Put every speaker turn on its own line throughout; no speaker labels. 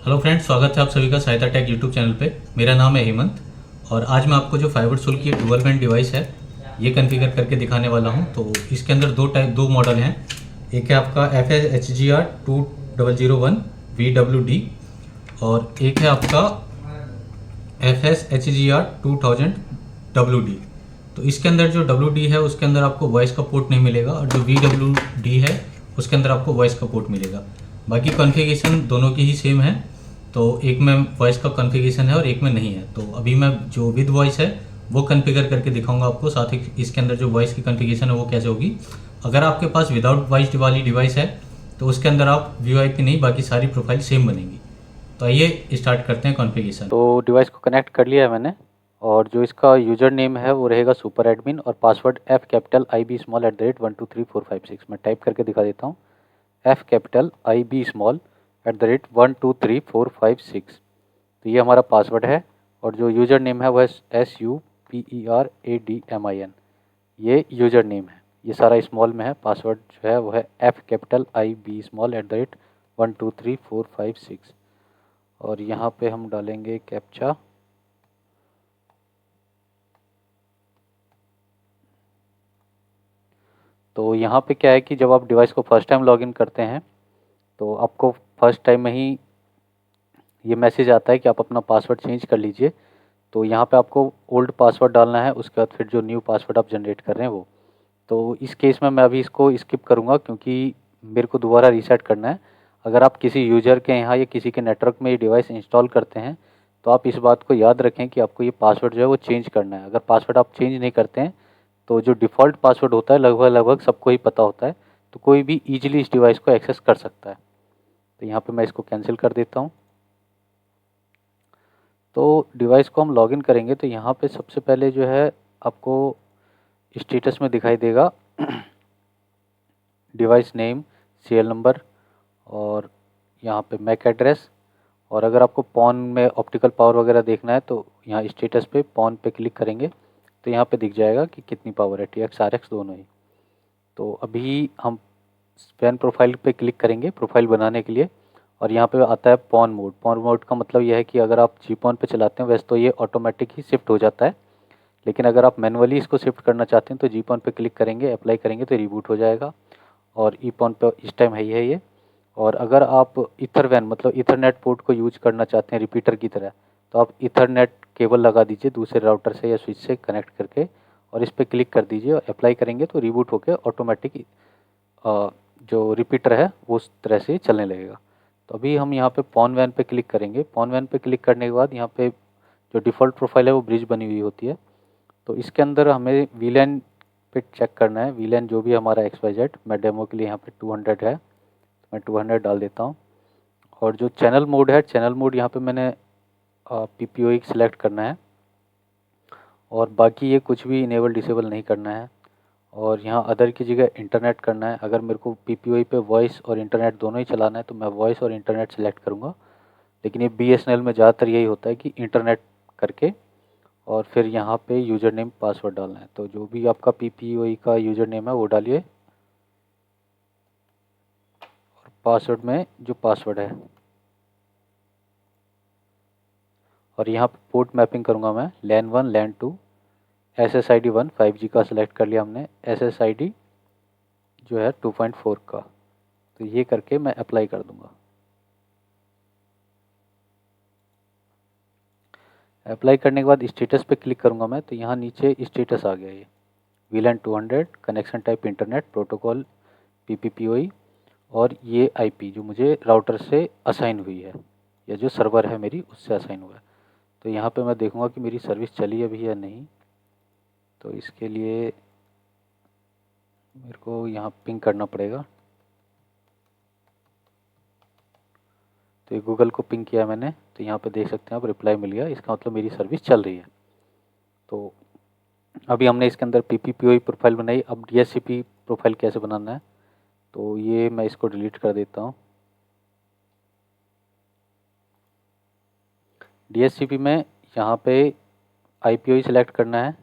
Hello friends, स्वागत है आप सभी का सहायता टेक यूट्यूब चैनल पे। मेरा नाम है हेमंत और आज मैं आपको जो फाइबर सोल की डुअल बैंड डिवाइस है ये कॉन्फ़िगर करके दिखाने वाला हूँ। तो इसके अंदर दो मॉडल हैं। एक है आपका FS HGR 2001 VWD और एक है आपका FS HGR 2000 WD। तो इसके अंदर जो WD है उसके अंदर आपको वॉइस का पोर्ट नहीं मिलेगा और जो VWD है उसके अंदर आपको वॉइस का पोर्ट मिलेगा। बाकी कॉन्फ़िगरेशन दोनों की ही सेम है। तो एक में वॉइस का कॉन्फ़िगरेशन है और एक में नहीं है। तो अभी मैं जो विद वॉइस है वो कॉन्फ़िगर करके दिखाऊंगा आपको, साथ ही इसके अंदर जो वॉइस की कॉन्फ़िगरेशन है वो कैसे होगी। अगर आपके पास विदाउट वॉइस वाली डिवाइस है तो उसके अंदर आप वीओआईपी नहीं, बाकी सारी प्रोफाइल सेम बनेगी। तो आइए स्टार्ट करते हैं कॉन्फ़िगरेशन।
तो डिवाइस को कनेक्ट कर लिया है मैंने। और जो इसका यूज़र नेम है वो रहेगा सुपर एडमिन और password F capital IB small @12345 मैं टाइप करके दिखा देता हूँ। F कैपिटल IB स्मॉल @12345 तो ये हमारा पासवर्ड है। और जो यूज़र नेम है वह SUPERADMIN ये यूज़र नेम है। ये सारा स्मॉल में है। पासवर्ड जो है वो है F कैपिटल IB स्मॉल @12345 और यहाँ पे हम डालेंगे कैप्चा। तो यहाँ पे क्या है कि जब आप डिवाइस को फर्स्ट टाइम लॉगिन करते हैं तो आपको फर्स्ट टाइम में ही ये मैसेज आता है कि आप अपना पासवर्ड चेंज कर लीजिए। तो यहाँ पे आपको ओल्ड पासवर्ड डालना है, उसके बाद फिर जो न्यू पासवर्ड आप जनरेट कर रहे हैं वो। तो इस केस में मैं अभी इसको स्किप करूँगा क्योंकि मेरे को दोबारा रीसेट करना है। अगर आप किसी यूज़र के यहाँ या किसी के नेटवर्क में ये डिवाइस इंस्टॉल करते हैं तो आप इस बात को याद रखें कि आपको ये पासवर्ड जो है वो चेंज करना है। अगर पासवर्ड आप चेंज नहीं करते हैं तो जो डिफ़ॉल्ट पासवर्ड होता है लगभग लगभग सबको ही पता होता है, तो कोई भी ईजिली इस डिवाइस को एक्सेस कर सकता है। तो यहाँ पे मैं इसको कैंसिल कर देता हूँ। तो डिवाइस को हम लॉगिन करेंगे तो यहाँ पे सबसे पहले जो है आपको स्टेटस में दिखाई देगा डिवाइस नेम, सीरियल नंबर और यहाँ पे मैक एड्रेस। और अगर आपको पॉन में ऑप्टिकल पावर वगैरह देखना है तो यहाँ स्टेटस पे पॉन पे क्लिक करेंगे तो यहाँ पे दिख जाएगा कि कितनी पावर है, TX RX दोनों ही। तो अभी हम स्पैन प्रोफाइल पे क्लिक करेंगे प्रोफाइल बनाने के लिए। और यहाँ पे आता है पॉन मोड। पॉन मोड का मतलब यह है कि अगर आप जीपॉन पे चलाते हैं वैसे तो ये ऑटोमेटिक ही शिफ्ट हो जाता है, लेकिन अगर आप मैनुअली इसको शिफ्ट करना चाहते हैं तो जीपॉन पे क्लिक करेंगे, अप्लाई करेंगे तो रिबूट हो जाएगा। और ईपॉन पे इस टाइम है ही है ये। और अगर आप इथरवैन मतलब इथरनेट पोर्ट को यूज करना चाहते हैं रिपीटर की तरह तो आप इथरनेट केबल लगा दीजिए दूसरे राउटर से या स्विच से कनेक्ट करके और इस पर क्लिक कर दीजिए और अप्लाई करेंगे तो रिबूट होकर ऑटोमेटिक जो रिपीटर है वो उस तरह से चलने लगेगा। तो अभी हम यहाँ पे पॉन वैन पे क्लिक करेंगे। पॉन वैन पे क्लिक करने के बाद यहाँ पे जो डिफ़ॉल्ट प्रोफाइल है वो ब्रिज बनी हुई होती है। तो इसके अंदर हमें वीलैन पे चेक करना है। वीलैन जो भी हमारा XYZ, मैं डेमो के लिए यहाँ पे 200 है तो मैं 200 डाल देता हूँ। और जो चैनल मोड है, चैनल मोड यहाँ पे मैंने PPOE सेलेक्ट करना है और बाकी ये कुछ भी इनेबल डिसेबल नहीं करना है। और यहाँ अदर की जगह इंटरनेट करना है। अगर मेरे को PPOE पे वॉइस और इंटरनेट दोनों ही चलाना है तो मैं वॉइस और इंटरनेट सेलेक्ट करूँगा, लेकिन ये BSNL में ज़्यादातर यही होता है कि इंटरनेट करके और फिर यहाँ पे यूज़र नेम पासवर्ड डालना है। तो जो भी आपका PPOE का यूज़र नेम है वो डालिए और पासवर्ड में जो पासवर्ड है। और यहाँ पे पोर्ट मैपिंग करूँगा मैं LAN 1 LAN 2 SSID 1 5G का सिलेक्ट कर लिया हमने, SSID जो है 2.4 का। तो ये करके मैं अप्लाई कर दूँगा। अप्लाई करने के बाद स्टेटस पे क्लिक करूँगा मैं तो यहाँ नीचे स्टेटस आ गया ये VLAN 200 connection type internet protocol PPPoE और ये IP जो मुझे राउटर से असाइन हुई है या जो सर्वर है मेरी उससे असाइन हुआ है। तो यहाँ पे मैं देखूँगा कि मेरी सर्विस चली अभी या नहीं। तो इसके लिए मेरे को यहाँ पिंग करना पड़ेगा। तो ये गूगल को पिंग किया मैंने तो यहाँ पे देख सकते हैं आप रिप्लाई मिल गया, इसका मतलब मेरी सर्विस चल रही है। तो अभी हमने इसके अंदर PPPoE प्रोफाइल बनाई। अब DHCP प्रोफाइल कैसे बनाना है तो ये मैं इसको डिलीट कर देता हूँ। DHCP में यहाँ पे IPOE सेलेक्ट करना है।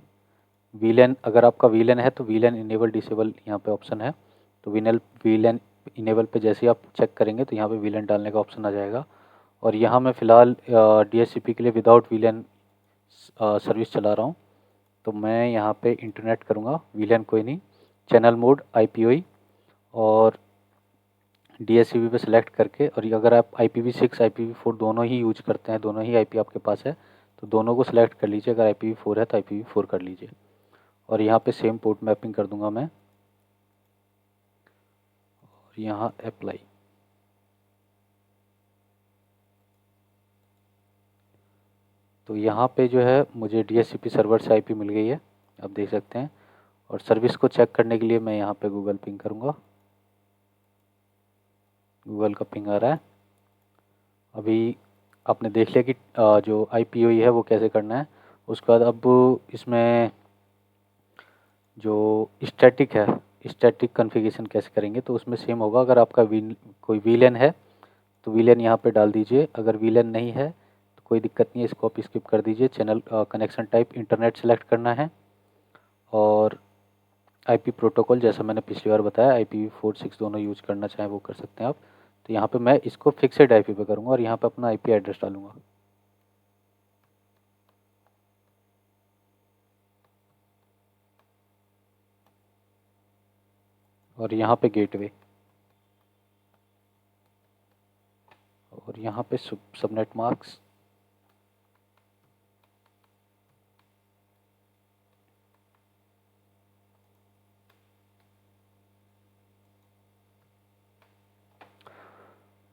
VLAN अगर आपका VLAN है तो VLAN इनेबल डिसेबल यहाँ पे ऑप्शन है। तो VLAN इनेबल पे जैसे ही आप चेक करेंगे तो यहाँ पे VLAN डालने का ऑप्शन आ जाएगा। और यहाँ मैं फ़िलहाल DHCP के लिए विदाउट VLAN सर्विस चला रहा हूँ। तो मैं यहाँ पे इंटरनेट करूँगा, VLAN कोई नहीं, चैनल मोड IPOE और DHCP पे सेलेक्ट करके, और ये अगर आप IPv6 IPv4 दोनों ही यूज करते हैं, दोनों ही IP आपके पास है, तो दोनों को सिलेक्ट कर लीजिए। अगर IPv4 है तो IPv4 कर लीजिए और यहाँ पे सेम पोर्ट मैपिंग कर दूंगा मैं और यहाँ अप्लाई। तो यहाँ पे जो है मुझे DHCP सर्वर से IP मिल गई है, आप देख सकते हैं। और सर्विस को चेक करने के लिए मैं यहाँ पे गूगल पिंग करूँगा, गूगल का पिंग आ रहा है। अभी आपने देख लिया कि जो IPOE है वो कैसे करना है। उसके बाद अब इसमें जो स्टैटिक है, स्टैटिक कॉन्फ़िगरेशन कैसे करेंगे, तो उसमें सेम होगा। अगर आपका कोई VLAN है तो VLAN यहाँ पे डाल दीजिए, अगर VLAN नहीं है तो कोई दिक्कत नहीं है, इसको आप स्किप कर दीजिए। Channel connection type internet select करना है और IP प्रोटोकॉल जैसा मैंने पिछली बार बताया IPv4 6 दोनों यूज करना चाहें वो कर सकते हैं आप। तो यहाँ पे मैं इसको फिक्सेड IP पे करूँगा और यहाँ पे अपना IP एड्रेस डालूँगा। और यहाँ पे गेटवे और यहाँ पे subnet marks.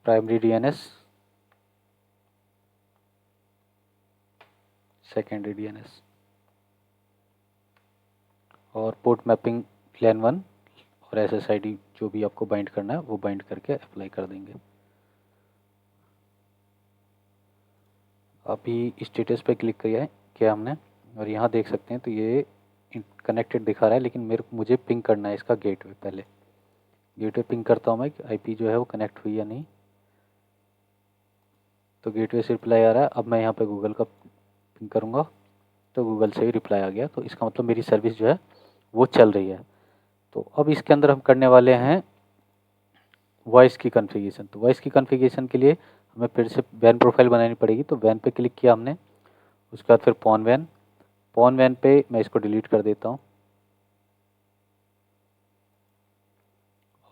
Primary DNS, secondary DNS और पोर्ट मैपिंग LAN 1 और SSID जो भी आपको बाइंड करना है वो बाइंड करके अप्लाई कर देंगे। अभी स्टेटस पे क्लिक किया हमने और यहाँ देख सकते हैं तो ये कनेक्टेड दिखा रहा है, लेकिन मुझे पिंग करना है इसका गेटवे। पहले गेटवे पिंग करता हूँ मैं कि IP जो है वो कनेक्ट हुई या नहीं। तो गेटवे से रिप्लाई आ रहा है। अब मैं यहाँ पे गूगल का पिंग करूँगा तो गूगल से ही रिप्लाई आ गया, तो इसका मतलब मेरी सर्विस जो है वो चल रही है। तो अब इसके अंदर हम करने वाले हैं वॉइस की कॉन्फ़िगरेशन। तो वॉइस की कॉन्फ़िगरेशन के लिए हमें फिर से वैन प्रोफाइल बनानी पड़ेगी। तो वैन पे क्लिक किया हमने, उसके बाद फिर पॉन वैन पे मैं इसको डिलीट कर देता हूँ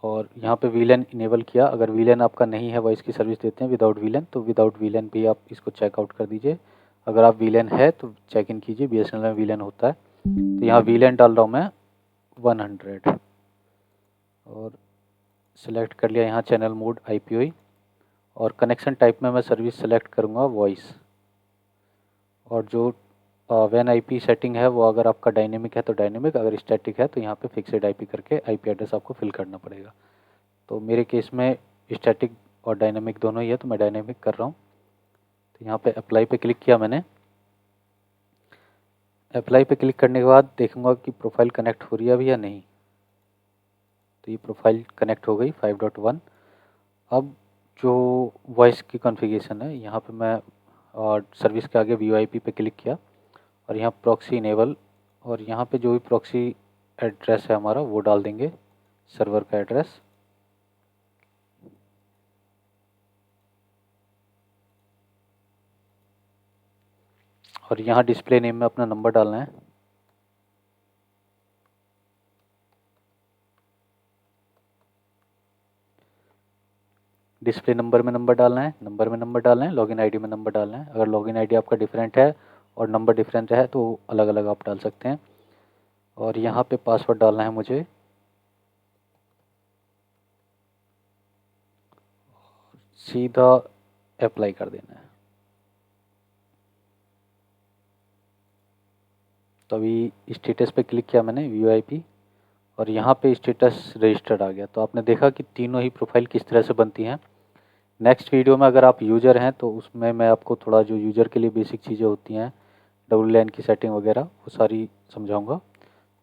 और यहाँ पे VLAN इनेबल किया। अगर VLAN आपका नहीं है, वॉइस की सर्विस देते हैं विदाउट VLAN, तो विदाउट VLAN भी आप इसको चेकआउट कर दीजिए। अगर आप VLAN है तो चेक इन कीजिए, BSNL में VLAN होता है। तो यहाँ VLAN डाल रहा हूँ मैं 100 और सिलेक्ट कर लिया यहाँ चैनल मोड IPOE और कनेक्शन टाइप में मैं सर्विस सेलेक्ट करूँगा वॉइस। और जो वैन IP सेटिंग है वो अगर आपका डायनेमिक है तो डायनेमिक, अगर स्टैटिक है तो यहाँ पे फिक्सेड IP करके IP एड्रेस आपको फिल करना पड़ेगा। तो मेरे केस में स्टैटिक और डायनेमिक दोनों ही है, तो मैं डायनेमिक कर रहा हूँ। तो यहाँ पे अप्लाई पे क्लिक किया मैंने। अप्लाई पे क्लिक करने के बाद देखूँगा कि प्रोफाइल कनेक्ट हो रही है अभी या नहीं। तो ये प्रोफाइल कनेक्ट हो गई 5.1। अब जो वॉइस की कॉन्फ़िगरेशन है, यहाँ पे मैं सर्विस के आगे VoIP पे क्लिक किया और यहाँ प्रॉक्सी इनेबल, और यहाँ पे जो भी प्रॉक्सी एड्रेस है हमारा वो डाल देंगे, सर्वर का एड्रेस। और यहाँ डिस्प्ले नेम में अपना नंबर डालना है। डिस्प्ले नंबर में नंबर डालना है, नंबर में नंबर डालना है, लॉगिन आईडी में नंबर डालना है। अगर लॉगिन आईडी आपका डिफरेंट है और नंबर डिफरेंट है तो अलग अलग आप डाल सकते हैं। और यहाँ पे पासवर्ड डालना है मुझे, सीधा अप्लाई कर देना है। तो अभी स्टेटस पे क्लिक किया मैंने VoIP और यहाँ पे स्टेटस रजिस्टर्ड आ गया। तो आपने देखा कि तीनों ही प्रोफाइल किस तरह से बनती हैं। नेक्स्ट वीडियो में अगर आप यूज़र हैं तो उसमें मैं आपको थोड़ा जो यूज़र के लिए बेसिक चीज़ें होती हैं, WLAN की सेटिंग वगैरह, वो सारी समझाऊंगा।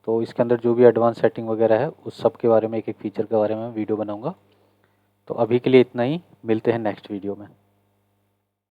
तो इसके अंदर जो भी एडवांस सेटिंग वगैरह है उस सब के बारे में, एक एक फीचर के बारे में वीडियो बनाऊंगा। तो अभी के लिए इतना ही, मिलते हैं नेक्स्ट वीडियो में।